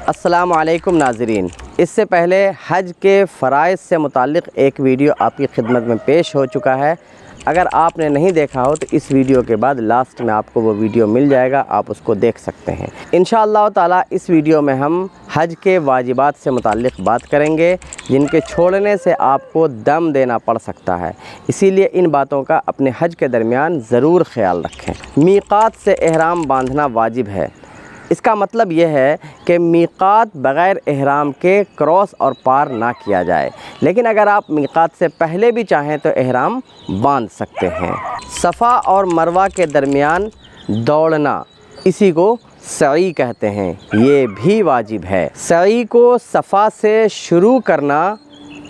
السلام علیکم ناظرین، اس سے پہلے حج کے فرائض سے متعلق ایک ویڈیو آپ کی خدمت میں پیش ہو چکا ہے۔ اگر آپ نے نہیں دیکھا ہو تو اس ویڈیو کے بعد لاسٹ میں آپ کو وہ ویڈیو مل جائے گا، آپ اس کو دیکھ سکتے ہیں۔ انشاءاللہ تعالی اس ویڈیو میں ہم حج کے واجبات سے متعلق بات کریں گے، جن کے چھوڑنے سے آپ کو دم دینا پڑ سکتا ہے، اسی لیے ان باتوں کا اپنے حج کے درمیان ضرور خیال رکھیں۔ میقات سے احرام باندھنا واجب ہے۔ اس کا مطلب یہ ہے کہ میقات بغیر احرام کے کراس اور پار نہ کیا جائے، لیکن اگر آپ میقات سے پہلے بھی چاہیں تو احرام باندھ سکتے ہیں۔ صفا اور مروہ کے درمیان دوڑنا، اسی کو سعی کہتے ہیں، یہ بھی واجب ہے۔ سعی کو صفا سے شروع کرنا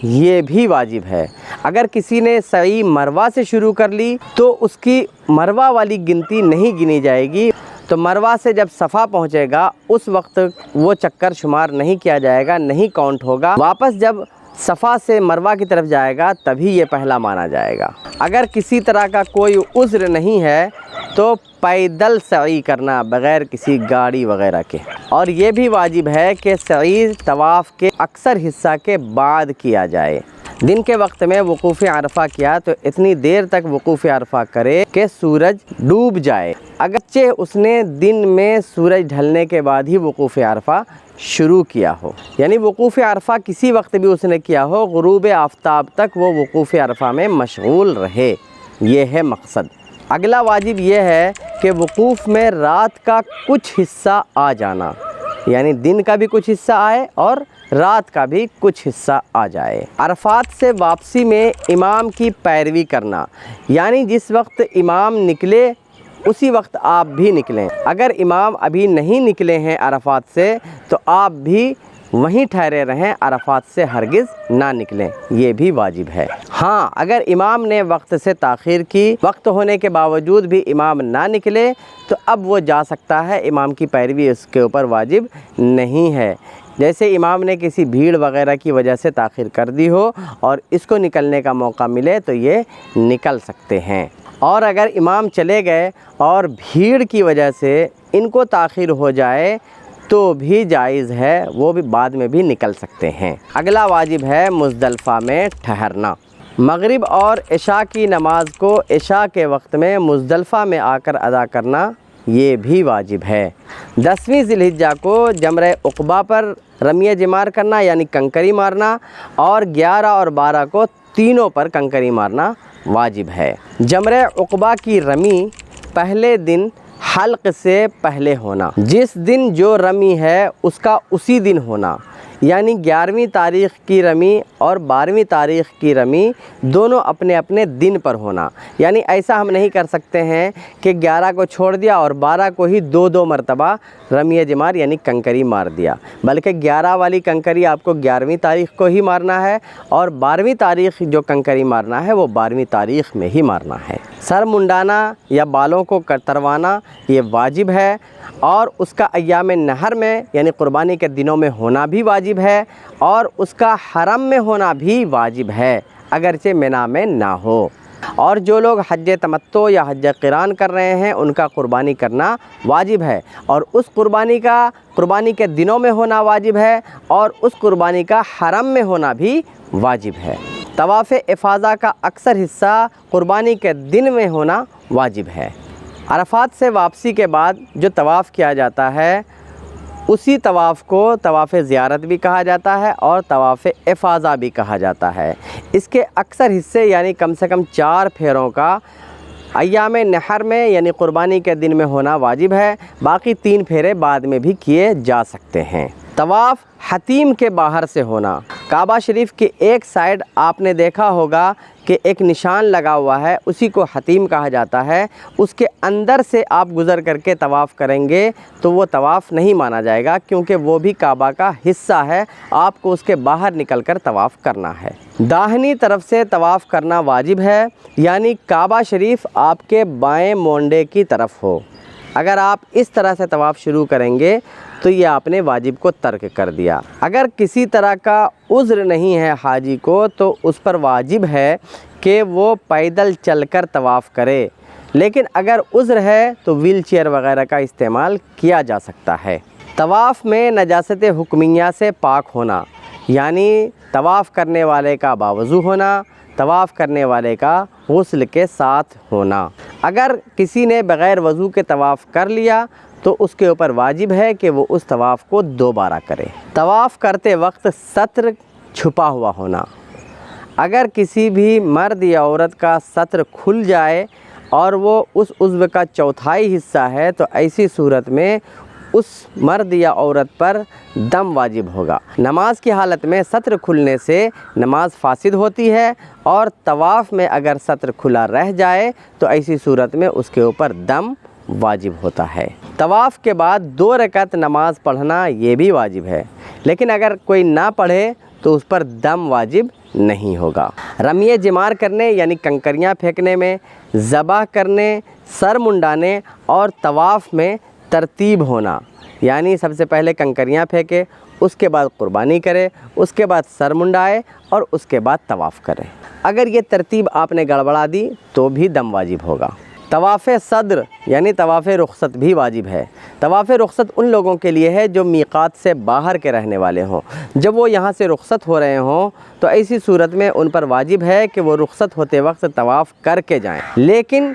یہ بھی واجب ہے۔ اگر کسی نے سعی مروہ سے شروع کر لی تو اس کی مروہ والی گنتی نہیں گنی جائے گی، تو مروہ سے جب صفا پہنچے گا اس وقت وہ چکر شمار نہیں کیا جائے گا، نہیں کاؤنٹ ہوگا۔ واپس جب صفا سے مروہ کی طرف جائے گا تبھی یہ پہلا مانا جائے گا۔ اگر کسی طرح کا کوئی عذر نہیں ہے تو پیدل سعی کرنا بغیر کسی گاڑی وغیرہ کے، اور یہ بھی واجب ہے کہ سعی طواف کے اکثر حصہ کے بعد کیا جائے۔ دن کے وقت میں وقوف عرفہ کیا تو اتنی دیر تک وقوف عرفہ کرے کہ سورج ڈوب جائے، اگرچہ اس نے دن میں سورج ڈھلنے کے بعد ہی وقوف عرفہ شروع کیا ہو، یعنی وقوف عرفہ کسی وقت بھی اس نے کیا ہو، غروب آفتاب تک وہ وقوف عرفہ میں مشغول رہے، یہ ہے مقصد۔ اگلا واجب یہ ہے کہ وقوف میں رات کا کچھ حصہ آ جانا، یعنی دن کا بھی کچھ حصہ آئے اور رات کا بھی کچھ حصہ آ جائے۔ عرفات سے واپسی میں امام کی پیروی کرنا، یعنی جس وقت امام نکلے اسی وقت آپ بھی نکلیں۔ اگر امام ابھی نہیں نکلے ہیں عرفات سے تو آپ بھی وہیں ٹھہرے رہیں، عرفات سے ہرگز نہ نکلیں، یہ بھی واجب ہے۔ ہاں، اگر امام نے وقت سے تاخیر کی، وقت ہونے کے باوجود بھی امام نہ نکلے تو اب وہ جا سکتا ہے، امام کی پیروی اس کے اوپر واجب نہیں ہے۔ جیسے امام نے کسی بھیڑ وغیرہ کی وجہ سے تاخیر کر دی ہو اور اس کو نکلنے کا موقع ملے تو یہ نکل سکتے ہیں، اور اگر امام چلے گئے اور بھیڑ کی وجہ سے ان کو تاخیر ہو جائے تو بھی جائز ہے، وہ بھی بعد میں بھی نکل سکتے ہیں۔ اگلا واجب ہے مزدلفہ میں ٹھہرنا۔ مغرب اور عشاء کی نماز کو عشاء کے وقت میں مزدلفہ میں آ کر ادا کرنا یہ بھی واجب ہے۔ 10ویں ذی الحجہ کو جمرہ عقبہ پر رمی جمار کرنا یعنی کنکری مارنا، اور 11 اور 12 کو تینوں پر کنکری مارنا واجب ہے۔ جمرہ عقبہ کی رمی پہلے دن حلق سے پہلے ہونا، جس دن جو رمی ہے اس کا اسی دن ہونا، یعنی 11ویں تاریخ کی رمی اور 12ویں تاریخ کی رمی دونوں اپنے اپنے دن پر ہونا، یعنی ایسا ہم نہیں کر سکتے ہیں کہ 11 کو چھوڑ دیا اور 12 کو ہی دو مرتبہ رمی جمار یعنی کنکری مار دیا، بلکہ 11 والی کنکری آپ کو 11ویں تاریخ کو ہی مارنا ہے، اور 12ویں تاریخ جو کنکری مارنا ہے وہ 12ویں تاریخ میں ہی مارنا ہے۔ سر منڈانا یا بالوں کو کتروانا یہ واجب ہے، اور اس کا ایام نحر میں یعنی قربانی کے دنوں میں ہونا بھی واجب ہے، اور اس کا حرم میں ہونا بھی واجب ہے اگرچہ منا میں نہ ہو۔ اور جو لوگ حج تمتع یا حج قران کر رہے ہیں ان کا قربانی کرنا واجب ہے، اور اس قربانی کے دنوں میں ہونا واجب ہے، اور اس قربانی کا حرم میں ہونا بھی واجب ہے۔ طواف افاضہ کا اکثر حصہ قربانی کے دن میں ہونا واجب ہے۔ عرفات سے واپسی کے بعد جو طواف کیا جاتا ہے اسی طواف کو طواف زیارت بھی کہا جاتا ہے اور طواف افاضہ بھی کہا جاتا ہے۔ اس کے اکثر حصے یعنی کم سے کم 4 پھیروں کا ایام نحر میں یعنی قربانی کے دن میں ہونا واجب ہے، باقی 3 پھیرے بعد میں بھی کیے جا سکتے ہیں۔ طواف حتیم کے باہر سے ہونا، کعبہ شریف کے ایک سائیڈ آپ نے دیکھا ہوگا کہ ایک نشان لگا ہوا ہے، اسی کو حتیم کہا جاتا ہے، اس کے اندر سے آپ گزر کر کے طواف کریں گے تو وہ طواف نہیں مانا جائے گا، کیونکہ وہ بھی کعبہ کا حصہ ہے، آپ کو اس کے باہر نکل کر طواف کرنا ہے۔ داہنی طرف سے طواف کرنا واجب ہے، یعنی کعبہ شریف آپ کے بائیں مونڈے کی طرف ہو۔ اگر آپ اس طرح سے طواف شروع کریں گے تو یہ آپ نے واجب کو ترک کر دیا۔ اگر کسی طرح کا عذر نہیں ہے حاجی کو تو اس پر واجب ہے کہ وہ پیدل چل کر طواف کرے، لیکن اگر عذر ہے تو ویل چیئر وغیرہ کا استعمال کیا جا سکتا ہے۔ طواف میں نجاست حکمیہ سے پاک ہونا، یعنی طواف کرنے والے کا باوضو ہونا، طواف کرنے والے کا غسل کے ساتھ ہونا۔ اگر کسی نے بغیر وضو کے طواف کر لیا تو اس کے اوپر واجب ہے کہ وہ اس طواف کو دوبارہ کرے۔ طواف کرتے وقت ستر چھپا ہوا ہونا، اگر کسی بھی مرد یا عورت کا ستر کھل جائے اور وہ اس عضو کا چوتھائی حصہ ہے تو ایسی صورت میں اس مرد یا عورت پر دم واجب ہوگا۔ نماز کی حالت میں ستر کھلنے سے نماز فاسد ہوتی ہے، اور طواف میں اگر ستر کھلا رہ جائے تو ایسی صورت میں اس کے اوپر دم واجب ہوتا ہے۔ طواف کے بعد 2 رکعت نماز پڑھنا یہ بھی واجب ہے، لیکن اگر کوئی نہ پڑھے تو اس پر دم واجب نہیں ہوگا۔ رمی جمار کرنے یعنی کنکریاں پھینکنے میں، ذبح کرنے، سر منڈانے اور طواف میں ترتیب ہونا، یعنی سب سے پہلے کنکریاں پھینکے، اس کے بعد قربانی کرے، اس کے بعد سر منڈائے اور اس کے بعد طواف کرے۔ اگر یہ ترتیب آپ نے گڑبڑا دی تو بھی دم واجب ہوگا۔ طواف صدر یعنی طواف رخصت بھی واجب ہے۔ طواف رخصت ان لوگوں کے لیے ہے جو میقات سے باہر کے رہنے والے ہوں۔ جب وہ یہاں سے رخصت ہو رہے ہوں تو ایسی صورت میں ان پر واجب ہے کہ وہ رخصت ہوتے وقت طواف کر کے جائیں۔ لیکن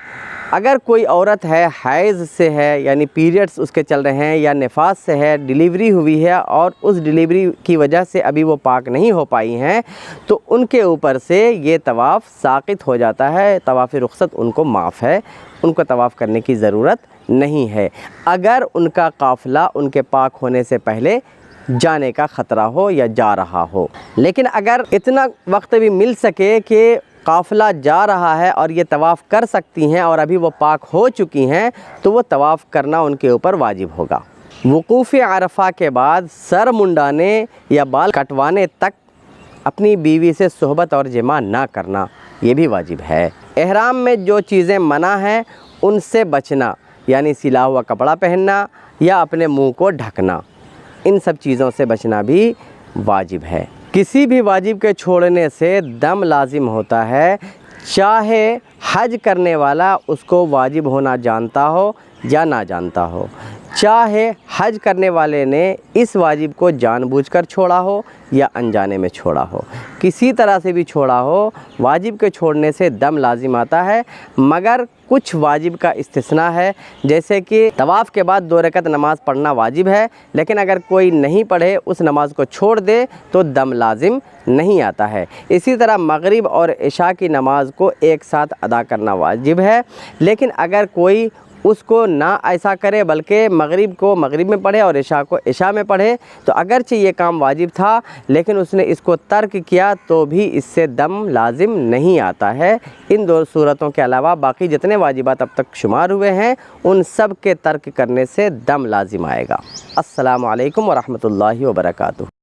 اگر کوئی عورت ہے، حیض سے ہے یعنی پیریڈز اس کے چل رہے ہیں، یا نفاس سے ہے، ڈیلیوری ہوئی ہے اور اس ڈیلیوری کی وجہ سے ابھی وہ پاک نہیں ہو پائی ہیں، تو ان کے اوپر سے یہ طواف ساقط ہو جاتا ہے۔ طواف رخصت ان کو معاف ہے، ان کو طواف کرنے کی ضرورت نہیں ہے، اگر ان کا قافلہ ان کے پاک ہونے سے پہلے جانے کا خطرہ ہو یا جا رہا ہو۔ لیکن اگر اتنا وقت بھی مل سکے کہ قافلہ جا رہا ہے اور یہ طواف کر سکتی ہیں اور ابھی وہ پاک ہو چکی ہیں تو وہ طواف کرنا ان کے اوپر واجب ہوگا۔ وقوف عرفہ کے بعد سر منڈانے یا بال کٹوانے تک اپنی بیوی سے صحبت اور جماع نہ کرنا یہ بھی واجب ہے۔ احرام میں جو چیزیں منع ہیں ان سے بچنا، یعنی سلا ہوا کپڑا پہننا یا اپنے منہ کو ڈھکنا، ان سب چیزوں سے بچنا بھی واجب ہے۔ کسی بھی واجب کے چھوڑنے سے دم لازم ہوتا ہے، چاہے حج کرنے والا اس کو واجب ہونا جانتا ہو یا نہ جانتا ہو، چاہے حج کرنے والے نے اس واجب کو جان بوجھ کر چھوڑا ہو یا انجانے میں چھوڑا ہو، کسی طرح سے بھی چھوڑا ہو، واجب کے چھوڑنے سے دم لازم آتا ہے، مگر کچھ واجب کا استثناء ہے، جیسے کہ طواف کے بعد 2 رکعت نماز پڑھنا واجب ہے، لیکن اگر کوئی نہیں پڑھے اس نماز کو چھوڑ دے تو دم لازم نہیں آتا ہے۔ اسی طرح مغرب اور عشاء کی نماز کو ایک ساتھ ادا کرنا واجب ہے، لیکن اگر کوئی اس کو نہ ایسا کرے بلکہ مغرب کو مغرب میں پڑھے اور عشاء کو عشاء میں پڑھے تو اگرچہ یہ کام واجب تھا لیکن اس نے اس کو ترک کیا تو بھی اس سے دم لازم نہیں آتا ہے۔ ان 2 صورتوں کے علاوہ باقی جتنے واجبات اب تک شمار ہوئے ہیں ان سب کے ترک کرنے سے دم لازم آئے گا۔ السلام علیکم ورحمۃ اللہ وبرکاتہ۔